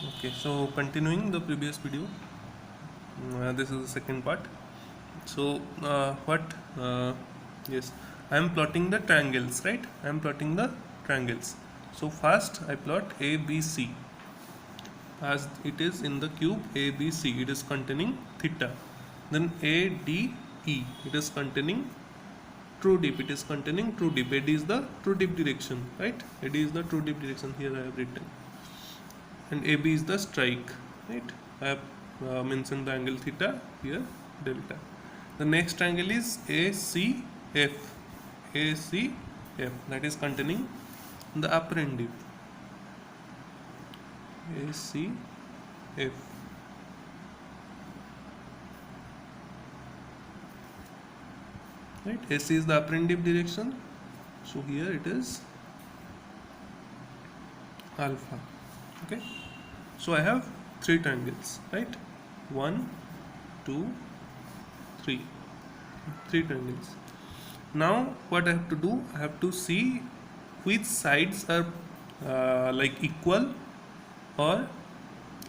Okay, so continuing the previous video, this is the second part. So, yes, I am plotting the triangles, right? I am plotting the triangles. So, first I plot ABC as it is in the cube ABC, it is containing theta. Then ADE, it is containing true dip, it is containing true dip. AD is the true dip direction, right? AD is the true dip direction, here I have written. And AB is the strike, right? I have mentioned the angle theta, here delta. The next angle is ACF, ACF, that is containing the apparent dip, ACF. Right, AC is the apparent dip direction, so here it is alpha. Okay, so I have three triangles, right? 1, 2, 3, three triangles. Now what I have to do, I have to see which sides are like equal, or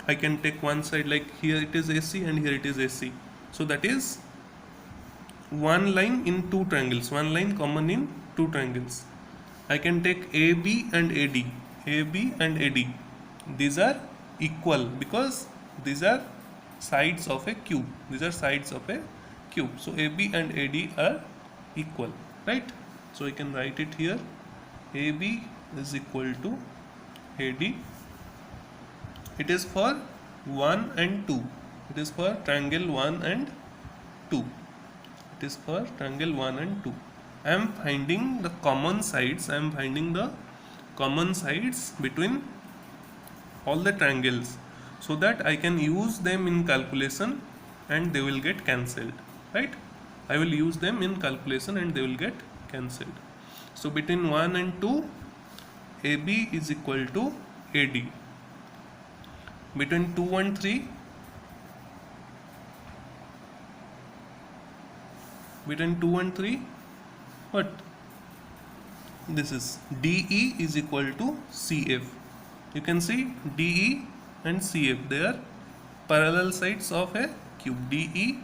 I can take one side, like here it is AC and here it is AC, so that is one line in two triangles, one line common in two triangles. I can take AB and AD, AB and AD, these are equal because these are sides of a cube, these are sides of a cube, so AB and AD are equal, right? So I can write it here, AB is equal to AD. It is for 1 and 2, it is for triangle 1 and 2, it is for triangle 1 and 2. I am finding the common sides, I am finding the common sides between all the triangles, so that I can use them in calculation and they will get cancelled, right? I will use them in calculation and they will get cancelled. So between 1 and 2, AB is equal to AD. Between 2 and 3, between 2 and 3, what? This is DE is equal to CF. You can see DE and CF, they are parallel sides of a cube. DE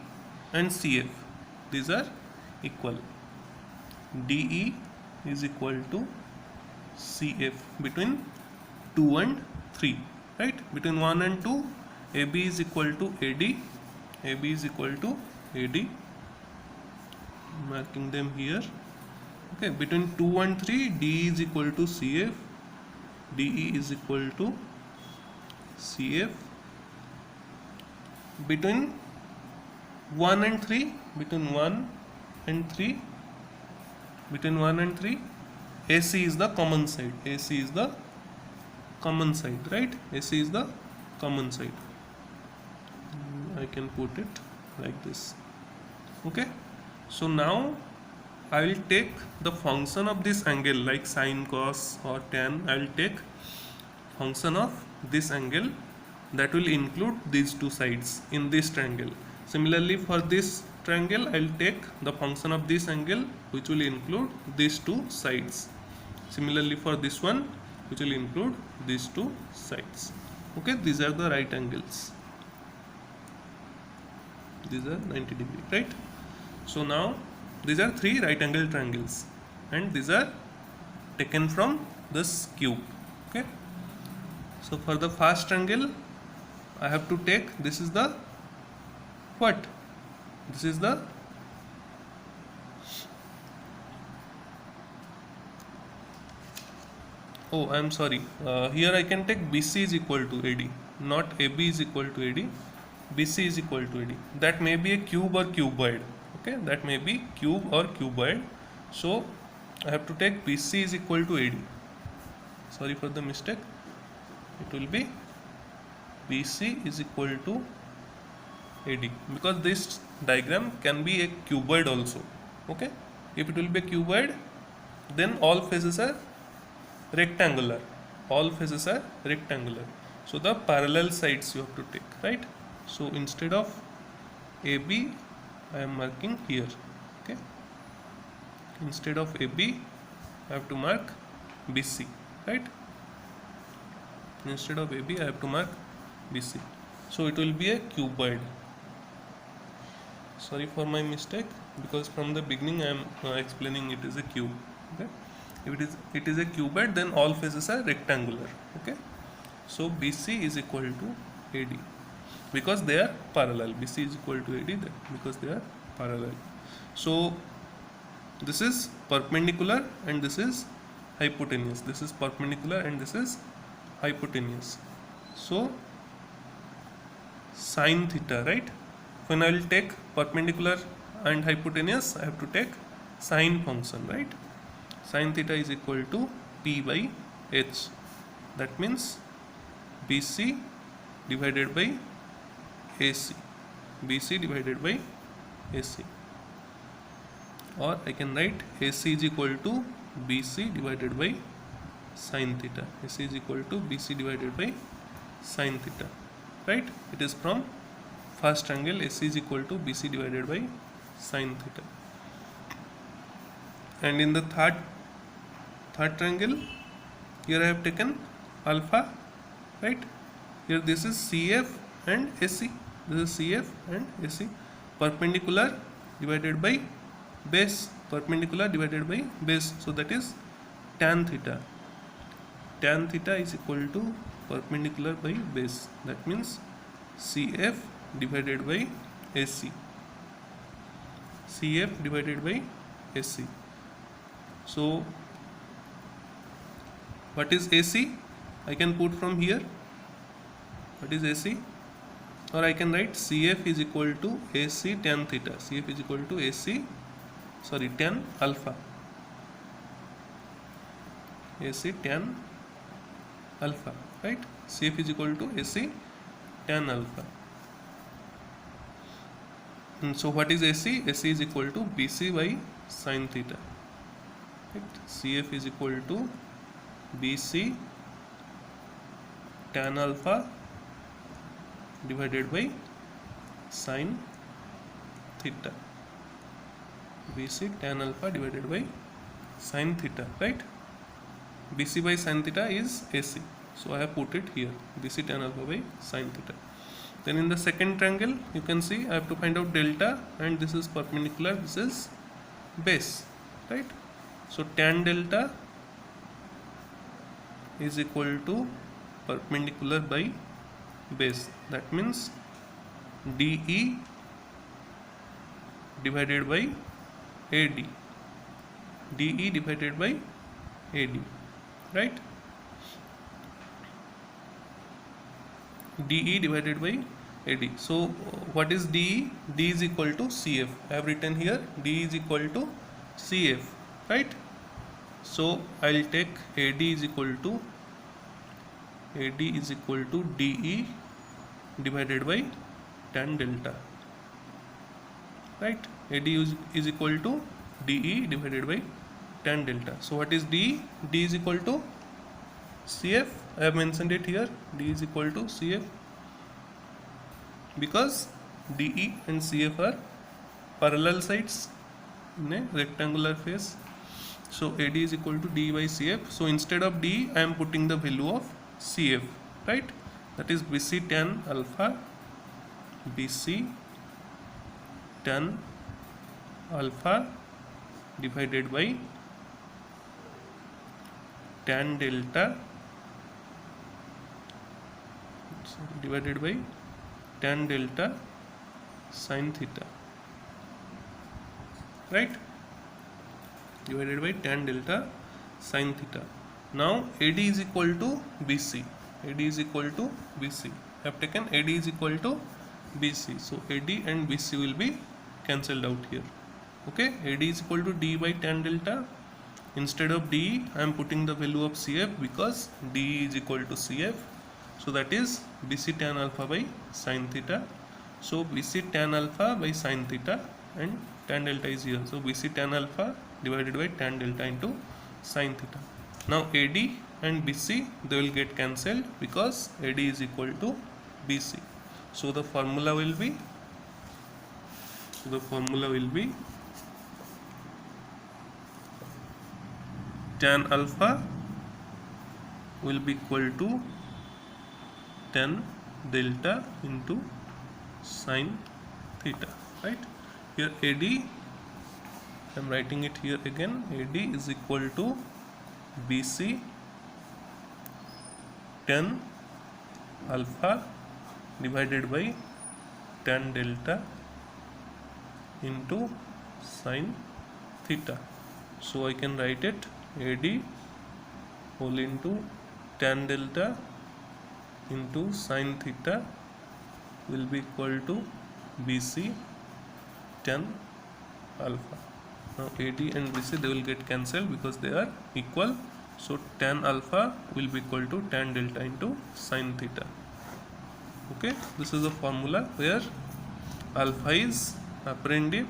and CF, these are equal. DE is equal to CF between 2 and 3, right? Between 1 and 2, AB is equal to AD, AB is equal to AD, marking them here. Okay, between 2 and 3, DE is equal to CF, DE is equal to CF. Between 1 and 3, between 1 and 3, between 1 and 3, AC is the common side, AC is the common side, right? AC is the common side. I can put it like this. Okay, so now I will take the function of this angle, like sine, cos or tan. I will take function of this angle that will include these two sides in this triangle. Similarly, for this triangle, I will take the function of this angle which will include these two sides. Similarly, for this one, which will include these two sides. Okay, these are the right angles. These are 90 degree, right? So now these are three right angle triangles and these are taken from this cube. Okay, so for the first triangle I have to take, this is the what? This is the oh, I am sorry, here I can take BC is equal to AD, not AB is equal to AD, BC is equal to AD. That may be a cube or cuboid. Okay, that may be cube or cuboid, so I have to take BC is equal to AD. Sorry for the mistake, it will be BC is equal to AD, because this diagram can be a cuboid also. Okay, if it will be a cuboid, then all faces are rectangular, all faces are rectangular, so the parallel sides you have to take, right? So instead of AB, I am marking here. Okay, instead of AB, I have to mark BC, right? Instead of AB, I have to mark BC. So it will be a cuboid. Sorry for my mistake, because from the beginning I am explaining it is a cube. Okay, if it is a cuboid, then all faces are rectangular. Okay, so BC is equal to AD because they are parallel. BC is equal to AD because they are parallel. So this is perpendicular and this is hypotenuse. This is perpendicular and this is hypotenuse. So sine theta, right? When I will take perpendicular and hypotenuse, I have to take sine function, right? Sine theta is equal to P by H. That means BC divided by AC. BC divided by AC. Or I can write AC is equal to BC divided by sine theta. AC is equal to BC divided by sine theta. Right? It is from first angle AC is equal to BC divided by sine theta. And in the third triangle, here I have taken alpha, right? Here this is CF and AC. This is CF and AC. Perpendicular divided by base. Perpendicular divided by base. So that is tan theta. Tan theta is equal to perpendicular by base. That means CF divided by AC. CF divided by AC. So what is AC? I can put from here. What is AC? Or I can write CF is equal to AC tan theta. CF is equal to tan alpha. AC tan alpha, right? CF is equal to AC tan alpha. And so what is AC? AC is equal to BC by sine theta. Right? CF is equal to BC tan alpha divided by sine theta. BC tan alpha divided by sine theta, right? BC by sine theta is AC. So I have put it here, BC tan alpha by sine theta. Then in the second triangle, you can see I have to find out delta, and this is perpendicular, this is base, right? So tan delta is equal to perpendicular by base. That means DE divided by AD. DE divided by AD, right? DE divided by AD. So what is DE? D is equal to CF. I have written here D is equal to CF, right? So I will take AD is equal to DE divided by tan delta, right? AD is equal to DE divided by tan delta. So what is DE? D is equal to CF. I have mentioned it here. D is equal to CF because DE and CF are parallel sides in a rectangular face. So AD is equal to D by CF. So instead of D, I am putting the value of CF, right? That is BC tan alpha. BC tan alpha divided by tan delta divided by tan delta sine theta, right? Divided by tan delta sine theta. Now AD is equal to BC. AD is equal to BC. I have taken AD is equal to BC. So AD and BC will be cancelled out here. Okay, AD is equal to D by tan delta. Instead of D, I am putting the value of CF because D is equal to CF. So that is BC tan alpha by sine theta. So BC tan alpha by sine theta, and tan delta is here. So BC tan alpha divided by tan delta into sine theta. Now AD and BC, they will get cancelled because AD is equal to BC. So the formula will be tan alpha will be equal to tan delta into sine theta, right? Here AD, I am writing it here again, AD is equal to BC tan alpha divided by tan delta into sine theta. So I can write it AD whole into tan delta into sine theta will be equal to BC tan alpha. Now AD and BC, they will get cancelled because they are equal. So tan alpha will be equal to tan delta into sine theta. Okay, this is the formula where alpha is apparent dip,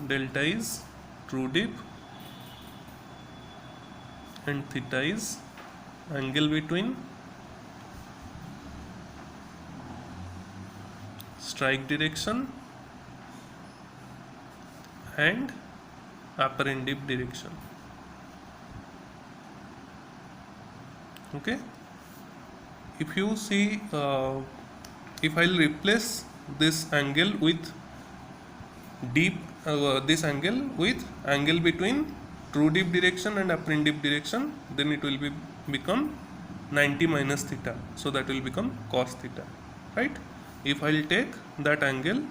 delta is true dip, and theta is angle between strike direction and apparent dip direction. Okay, if you see, if I'll replace this angle with dip, this angle with angle between true dip direction and apparent dip direction, then it will become 90 minus theta, so that will become cos theta, right? If I'll take that angle,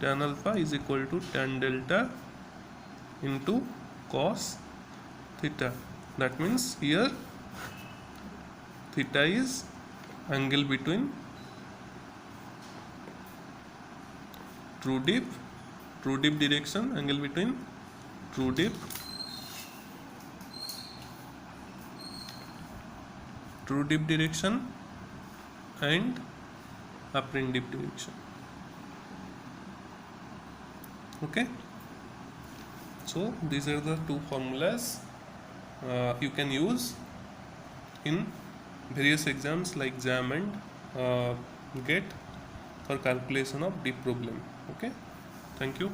tan alpha is equal to tan delta into cos theta. That means here theta is angle between true dip direction, angle between true dip direction and apparent dip direction. Okay, so these are the two formulas you can use in various exams like JAM and GATE for calculation of dip problem. Okay, thank you.